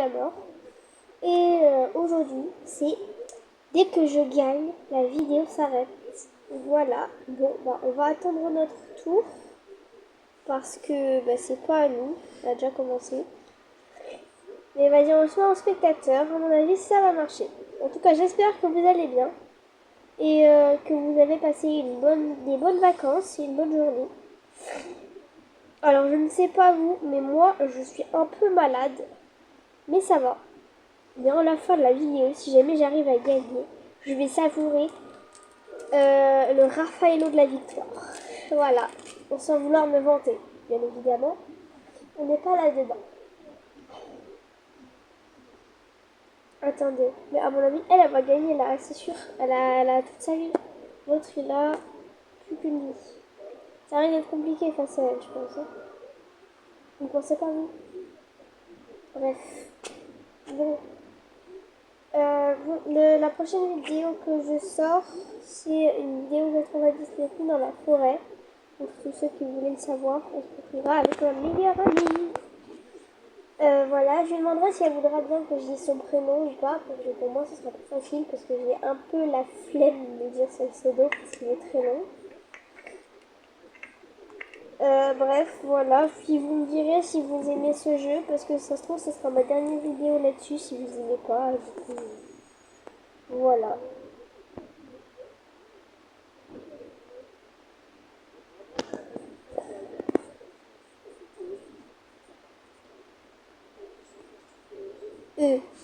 la mort. Et aujourd'hui, c'est dès que je gagne, la vidéo s'arrête. Voilà. Bon, bah, on va attendre notre tour. Parce que bah, c'est pas à nous. Ça a déjà commencé. Mais vas-y, on se met en spectateur. À mon avis, ça va marcher. En tout cas, j'espère que vous allez bien. Et que vous avez passé des bonnes vacances et une bonne journée. Alors, je ne sais pas vous, mais moi, je suis un peu malade. Mais ça va. Mais à la fin de la vidéo, si jamais j'arrive à gagner, je vais savourer le Raffaello de la victoire. Voilà. Sans vouloir me vanter, bien évidemment. On n'est pas là-dedans. Attendez. Mais à mon avis, elle va gagner là, c'est sûr. Elle a toute sa vie. L'autre, il a plus qu'une vie. Ça risque d'être compliqué face à elle, je pense. Hein. Vous ne pensez pas, vous? Bref. Bon. La prochaine vidéo que je sors, c'est une vidéo où on va Disney dans la forêt. Pour tous ceux qui voulaient le savoir, on se retrouvera avec ma meilleure amie. Voilà, je lui demanderai si elle voudra bien que je dise son prénom ou pas, parce que pour moi ce sera plus facile, parce que j'ai un peu la flemme de dire son pseudo, parce qu'il est très long. Bref, voilà, puis vous me direz si vous aimez ce jeu, parce que ça se trouve, ce sera ma dernière vidéo là-dessus, si vous aimez pas, du coup, voilà.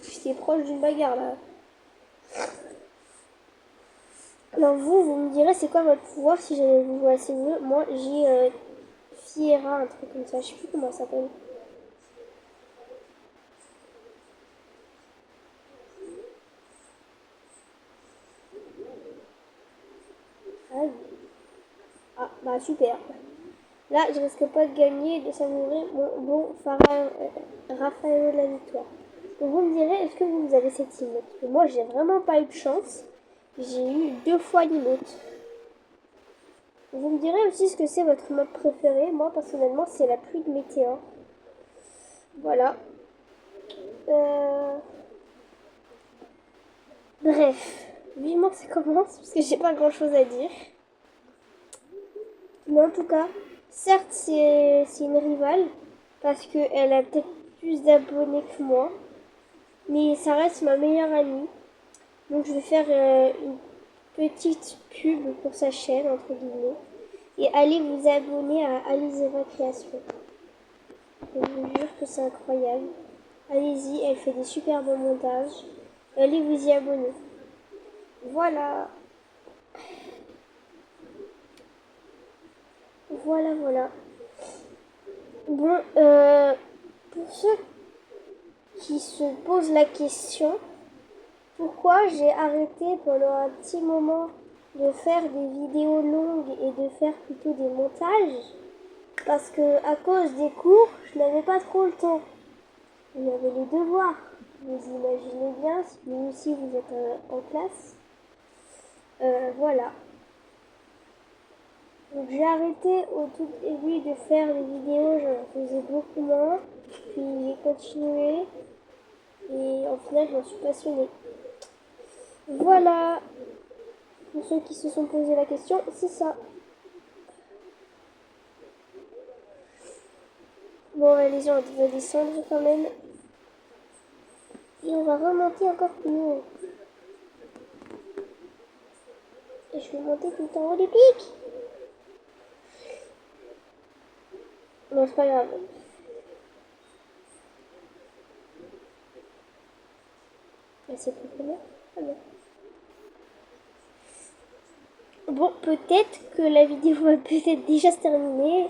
J'étais proche d'une bagarre, là. Alors vous me direz c'est quoi votre pouvoir si jamais vous jouez assez mieux. Moi, j'ai Fiera, un truc comme ça, je sais plus comment ça s'appelle. Aïe. Ah, bah super. Là, je risque pas de gagner et de savourer mon bon Raphaël la victoire. Donc vous me direz, est-ce que vous avez cette emote? Parce que moi, j'ai vraiment pas eu de chance. J'ai eu 2 fois l'emote. Vous me direz aussi ce que c'est votre mode préféré. Moi, personnellement, c'est la pluie de météores. Voilà. Bref. Vivement que ça commence, parce que j'ai pas grand chose à dire. Mais en tout cas, certes, c'est une rivale, parce qu'elle a peut-être plus d'abonnés que moi, mais ça reste ma meilleure amie. Donc je vais faire une petite pub pour sa chaîne, entre guillemets. Et allez vous abonner à Alizeva Création. Je vous jure que c'est incroyable. Allez-y, elle fait des super bons montages. Allez vous y abonner. Voilà. Voilà. Bon, pour ceux qui se posent la question, pourquoi j'ai arrêté pendant un petit moment de faire des vidéos longues et de faire plutôt des montages? Parce que à cause des cours, je n'avais pas trop le temps. Il y avait les devoirs. Vous imaginez bien, si vous aussi vous êtes en classe. Voilà. Donc j'ai arrêté au tout début de faire les vidéos, j'en faisais beaucoup moins. Puis j'ai continué et au final je m'en suis passionnée. Voilà. Pour ceux qui se sont posé la question, c'est ça. Bon allez-y, on va descendre quand même. Et on va remonter encore plus haut. Et je vais monter tout en haut des pics. Non, c'est pas grave. Mais c'est plus combien? Ah non. Bon, peut-être que la vidéo va peut-être déjà se terminer.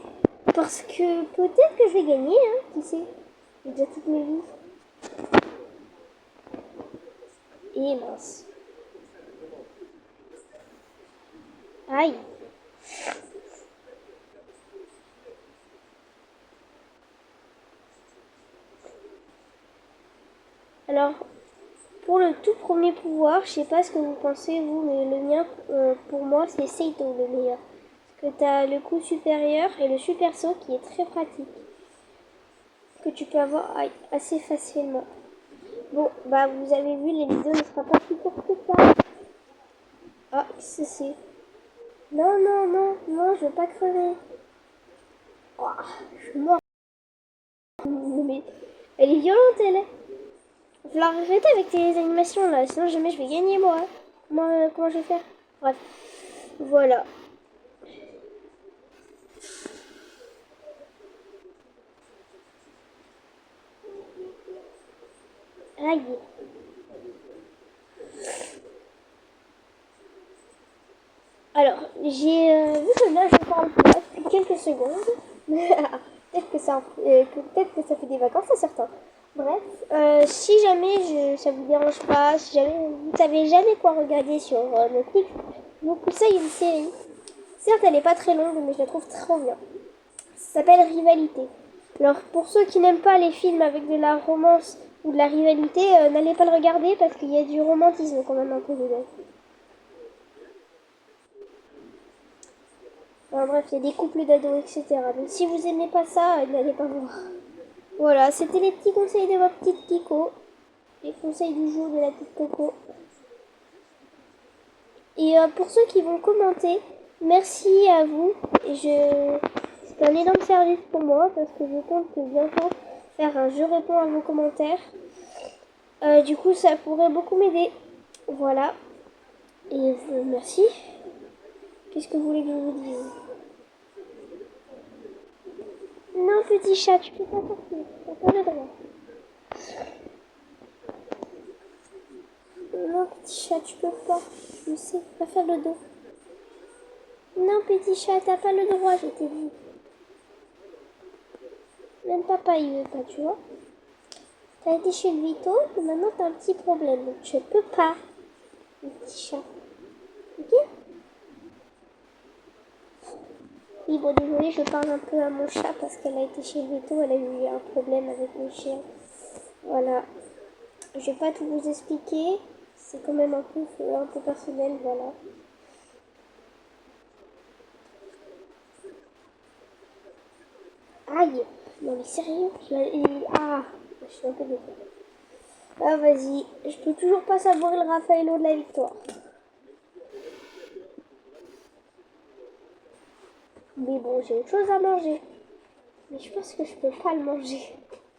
Parce que peut-être que je vais gagner, hein, qui sait. J'ai déjà toutes mes vies. Et mince. Aïe. Alors, pour le tout premier pouvoir, je sais pas ce que vous pensez vous, mais le mien, pour moi, c'est Seito le meilleur. Parce que tu as le coup supérieur et le super saut qui est très pratique. Que tu peux avoir assez facilement. Bon, bah vous avez vu, les vidéos ne sera pas plus courte que ça. Ah, qu'est-ce que c'est? Non, non, non, non, je veux pas crever. Oh, je suis morte. Mais elle est violente, elle est. Il va falloir arrêter avec tes animations là, sinon jamais je vais gagner moi. Comment je vais faire? Bref, voilà. Aïe. Alors, j'ai vu que là je parle pas depuis quelques secondes. Peut-être que ça fait des vacances à certains. Bref, si jamais ça vous dérange pas, si jamais vous savez jamais quoi regarder sur Netflix, je vous conseille une série. Certes, elle n'est pas très longue, mais je la trouve trop bien. Ça s'appelle Rivalité. Alors, pour ceux qui n'aiment pas les films avec de la romance ou de la rivalité, n'allez pas le regarder parce qu'il y a du romantisme quand même un peu dedans. Enfin, bref, il y a des couples d'ados, etc. Donc si vous aimez pas ça, n'allez pas voir. Voilà, c'était les petits conseils de ma petite Kiko. Les conseils du jour de la petite Coco. Et pour ceux qui vont commenter, merci à vous. C'est un énorme service pour moi parce que je compte bientôt faire un je réponds à vos commentaires. Du coup, ça pourrait beaucoup m'aider. Voilà. Et merci. Qu'est-ce que vous voulez que je vous dise? Non, petit chat, tu peux pas sortir. T'as pas le droit. Non, petit chat, tu peux pas. Je sais, va faire le dos. Non, petit chat, t'as pas le droit, je t'ai dit. Même papa, il veut pas, tu vois. T'as été chez le Vito, et maintenant t'as un petit problème. Donc je peux pas, le petit chat. Ok? Oui, bon, désolé, je parle un peu à mon chat parce qu'elle a été chez le Vito, elle a eu un problème avec le chien. Voilà. Je vais pas tout vous expliquer. C'est quand même un peu personnel, voilà. Aïe! Non mais sérieux? Ah! Je suis un peu désolée. Ah vas-y, je peux toujours pas savourer le Raffaello de la victoire. Mais bon, j'ai autre chose à manger. Mais je pense que je peux pas le manger.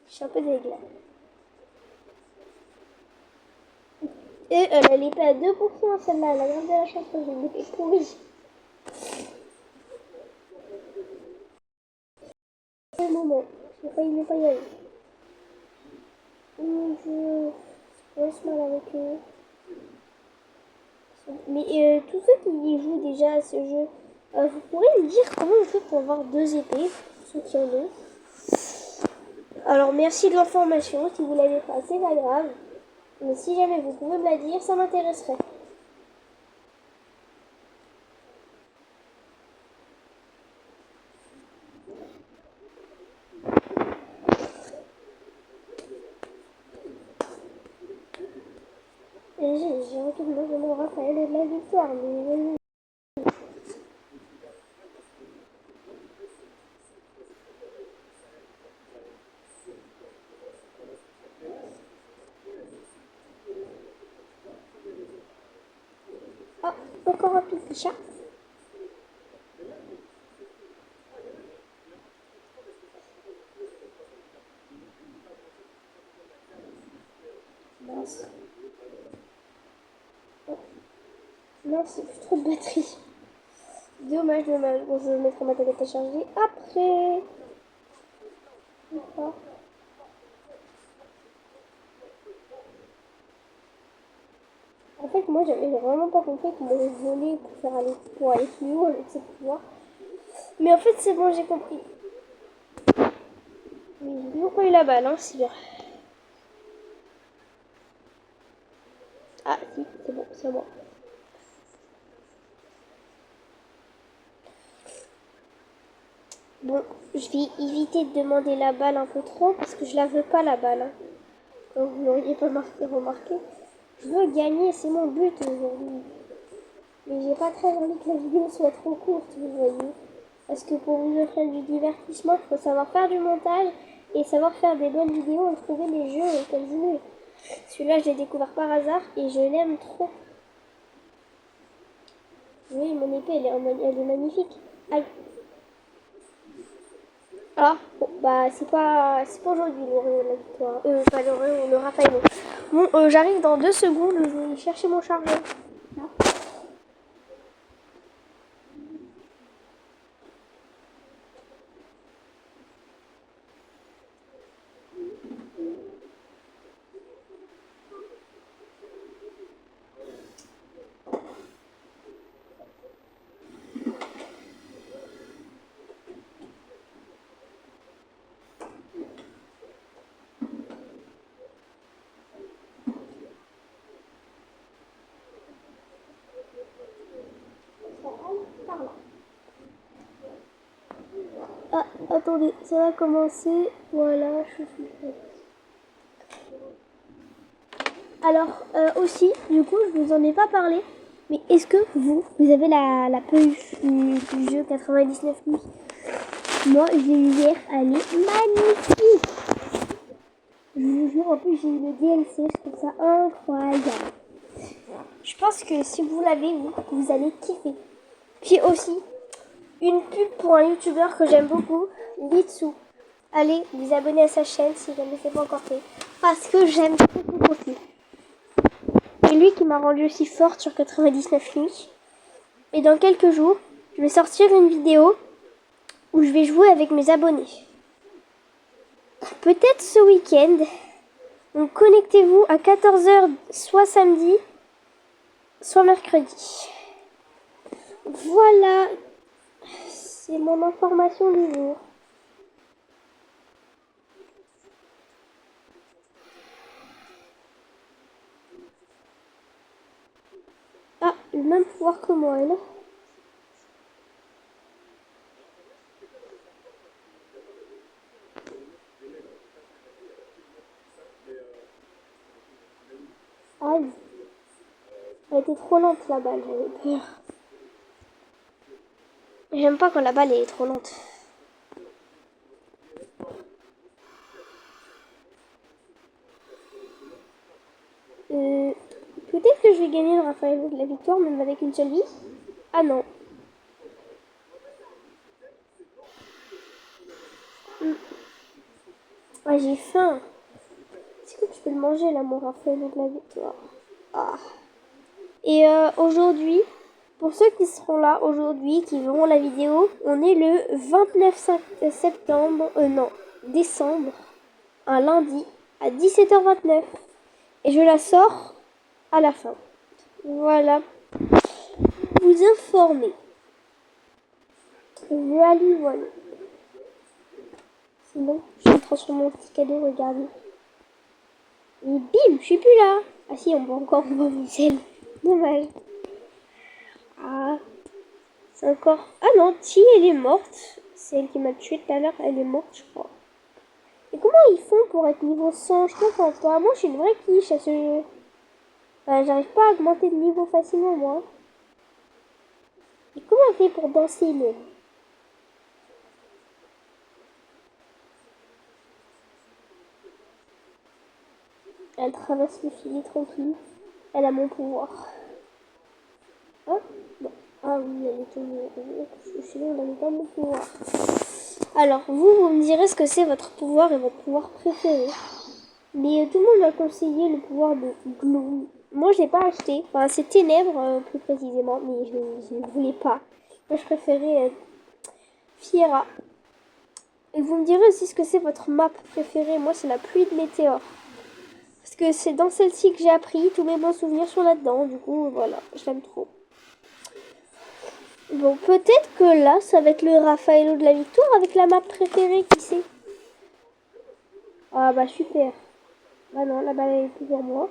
Je suis un peu dégueu. Et elle est pas à 2% celle-là, elle a gardé la chance que j'ai été pourrie. C'est le moment, j'ai failli ne pas y aller. Je laisse mal avec eux. Mais tous ceux qui jouent déjà à ce jeu, vous pourrez me dire comment on fait pour avoir 2 épées, ceux qui en ont. Alors merci de l'information, si vous l'avez pas, c'est pas grave. Mais si jamais vous pouvez me la dire, ça m'intéresserait. J'ai retourné mon Raphaël de la victoire, mais ah, encore un petit chat. Mince. Oh. Non, c'est plus trop de batterie. Dommage, dommage. Bon, je mettrai ma tablette à charger après. D'accord. En fait, moi, j'avais vraiment pas compris comment voler pour aller plus haut avec ce pouvoir. Mais en fait, c'est bon, j'ai compris. Mais j'ai toujours pas eu la balle, hein, c'est bien. Ah, si, c'est bon, c'est moi. Bon, je vais éviter de demander la balle un peu trop parce que je la veux pas la balle. Hein. Comme vous l'auriez pas remarqué. Je veux gagner, c'est mon but aujourd'hui. Mais j'ai pas très envie que la vidéo soit trop courte, vous voyez. Parce que pour vous offrir du divertissement, il faut savoir faire du montage et savoir faire des bonnes vidéos et trouver les jeux comme vous voulez. Celui-là, je l'ai découvert par hasard et je l'aime trop. Oui, mon épée, elle est magnifique. Aïe. Ah, bon, bah c'est pas aujourd'hui l'Oreo la victoire. Pas l'Oreo, le Raffaello. Bon, j'arrive dans 2 secondes, je vais chercher mon chargeur. Là. Par là. Ah, attendez, ça va commencer. Voilà, je suis prête. Alors, aussi, du coup, je vous en ai pas parlé, mais est-ce que vous avez la peluche du jeu 99 nuits? Moi, je l'ai eu hier, elle est magnifique. Je vous jure, en plus, j'ai eu le DLC, je trouve ça incroyable. Je pense que si vous l'avez, vous allez kiffer. Puis aussi, une pub pour un youtubeur que j'aime beaucoup, Litsu. Allez vous abonner à sa chaîne si jamais c'est pas encore fait. Parce que j'aime trop son contenu. C'est lui qui m'a rendu aussi forte sur 99 nuits. Et dans quelques jours, je vais sortir une vidéo où je vais jouer avec mes abonnés. Peut-être ce week-end. Donc connectez-vous à 14h, soit samedi, soit mercredi. Voilà, c'est mon information du jour. Ah, le même pouvoir que moi, elle. Aïe. Elle était trop lente la balle, j'avais peur. J'aime pas quand la balle est trop lente. Peut-être que je vais gagner le Raphaël de la victoire, même avec une seule vie. Ah non. Ah, j'ai faim. Est-ce que tu peux le manger là, mon Raphaël de la victoire? Ah. Et aujourd'hui, pour ceux qui seront là aujourd'hui, qui verront la vidéo, on est le 29 septembre, non, décembre, un lundi, à 17h29. Et je la sors à la fin. Voilà. Vous informer. Voilà. Sinon, je me transforme en petit cadeau, regardez. Et bim, je suis plus là. Ah si, on va encore voir Michel. Dommage. Ah, c'est encore... Ah non, Ti, elle est morte. C'est elle qui m'a tué tout à l'heure, elle est morte, je crois. Et comment ils font pour être niveau 100? Je comprends pas. Moi, je suis une vraie quiche à ce jeu. Enfin, j'arrive pas à augmenter de niveau facilement, moi. Et comment on fait pour danser, mais... Elle traverse le filet tranquille. Elle a mon pouvoir. Hein? Bon. Ah oui, elle est tombée. Sinon, elle n'a pas mon pouvoir. Alors, vous me direz ce que c'est votre pouvoir et votre pouvoir préféré. Mais tout le monde m'a conseillé le pouvoir de Gloom. Moi, je l'ai pas acheté. Enfin, c'est Ténèbres, plus précisément. Mais je ne voulais pas. Moi, je préférais Fiera. Et vous me direz aussi ce que c'est votre map préférée. Moi, c'est la pluie de météores. Parce que c'est dans celle-ci que j'ai appris. Tous mes bons souvenirs sont là-dedans. Du coup, voilà, je l'aime trop. Bon, peut-être que là, ça va être le Raffaello de la victoire avec la map préférée, qui sait? Ah bah super. Ah non, la balle elle est plus pour moi.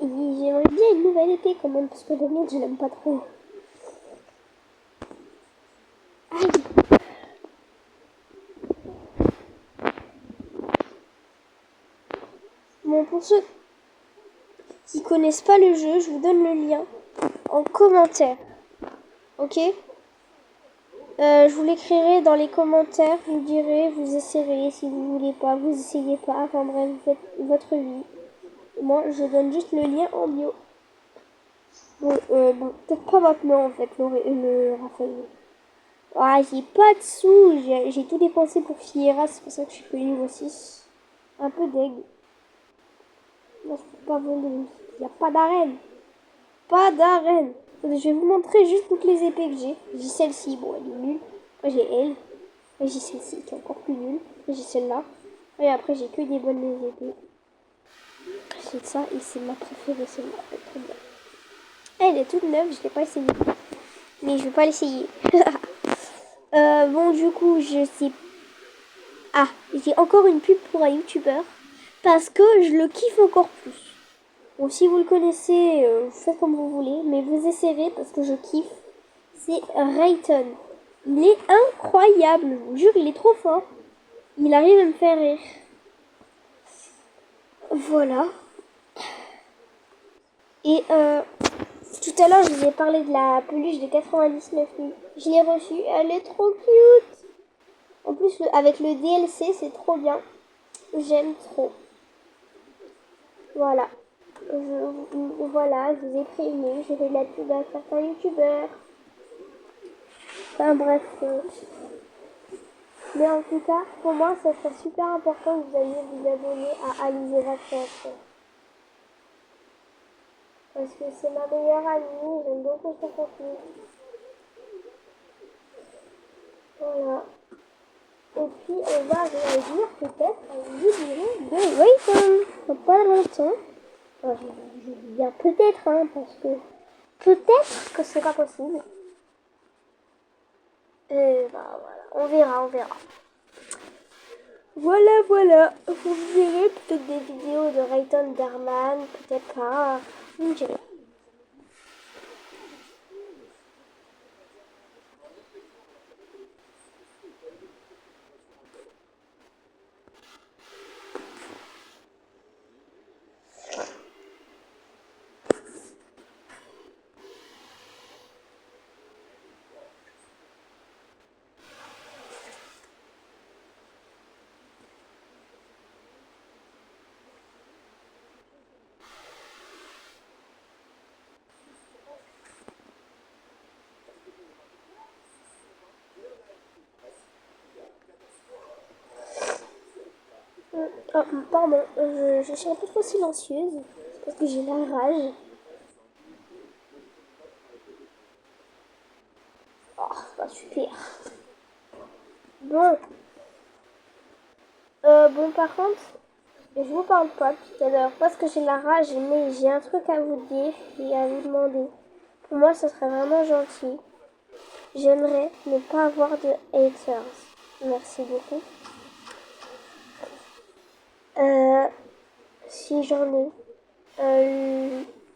Et j'aimerais bien une nouvelle épée quand même, parce que la mienne, je l'aime pas trop. Aïe. Mon pour ceux qui connaissent pas le jeu, je vous donne le lien en commentaire. Ok? Je vous l'écrirai dans les commentaires, vous direz, vous essayerez, si vous voulez pas, vous essayez pas, enfin bref, vous faites votre vie. Moi, je donne juste le lien en bio. Bon, peut-être pas maintenant en fait, le Raphaël. Ah, j'ai pas de sous, j'ai tout dépensé pour Fiera, c'est pour ça que je suis que niveau 6. Un peu deg. Moi, je peux pas vendre, il n'y a pas d'arène. Pas d'arène. Je vais vous montrer juste toutes les épées que j'ai. J'ai celle-ci, bon, elle est nulle. Après, j'ai elle. Après, j'ai celle-ci qui est encore plus nulle. Après, j'ai celle-là. Et après, j'ai que des bonnes épées. C'est ça, et c'est ma préférée, celle-là. Elle est trop bien. Elle est toute neuve, je l'ai pas essayée. Mais je vais pas l'essayer. Bon, du coup, je sais. Ah, j'ai encore une pub pour un youtubeur. Parce que je le kiffe encore plus. Bon, si vous le connaissez, vous faites comme vous voulez. Mais vous essayerez parce que je kiffe. C'est Rayton. Il est incroyable, je vous jure, il est trop fort. Il arrive à me faire rire. Voilà. Et tout à l'heure, je vous ai parlé de la peluche de 99 000. Je l'ai reçue, elle est trop cute. En plus, avec le DLC, c'est trop bien. J'aime trop. Voilà. Voilà, je vous ai prévenu. J'ai fait de la pub à certains youtubeurs. Enfin bref. Mais en tout cas, pour moi, ça serait super important que vous alliez vous abonner à Alizera Création. Parce que c'est ma meilleure amie, j'aime beaucoup son contenu. Voilà. Et puis, on va réagir peut-être à une vidéo de Rayton. Dans pas longtemps. Enfin, je dis bien peut-être, hein, parce que peut-être que c'est pas possible. Et bah voilà, on verra. Voilà. Vous verrez peut-être des vidéos de Rayton Darman, peut-être pas. Vous me direz. Oh, pardon, je suis un peu trop silencieuse parce que j'ai la rage. Oh, bah super. Bon, bon par contre, je vous parle pas tout à l'heure parce que j'ai la rage, mais j'ai un truc à vous dire et à vous demander. Pour moi, ce serait vraiment gentil. J'aimerais ne pas avoir de haters. Merci beaucoup. Si j'en ai,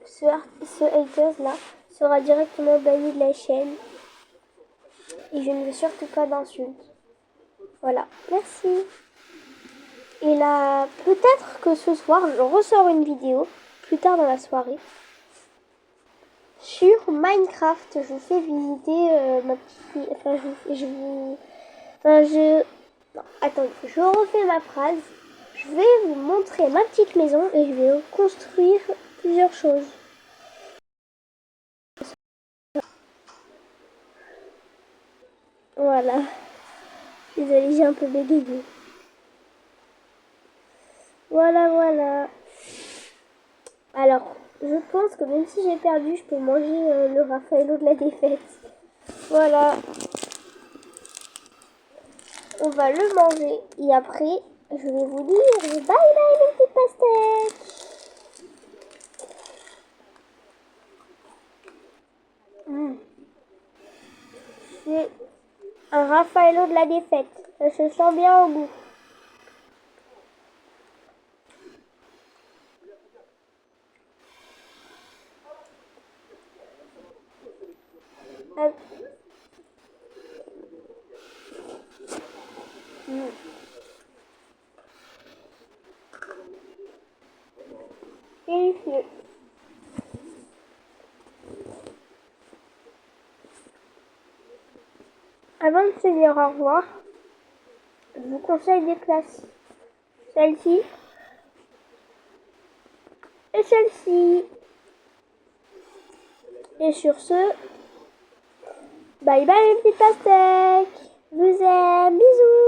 ce haters là sera directement banni de la chaîne et je ne veux surtout pas d'insultes. Voilà, merci. Et là, peut-être que ce soir, je ressors une vidéo plus tard dans la soirée sur Minecraft. Je vous fais visiter ma petite. Enfin, je vous. Enfin, je. Non, attendez, je refais ma phrase. Je vais vous montrer ma petite maison et je vais construire plusieurs choses. Voilà. Désolée, j'ai un peu bégayé. Voilà. Alors, je pense que même si j'ai perdu, je peux manger le Raffaello de la défaite. Voilà. On va le manger. Et après, je vais vous dire bye bye les petits pastèques. C'est un Raffaello de la défaite. Ça se sent bien au goût. Ah, mieux. Avant de se dire au revoir, je vous conseille des classes. Celle-ci et celle-ci. Et sur ce, bye bye les petits pastèques. Je vous aime, bisous.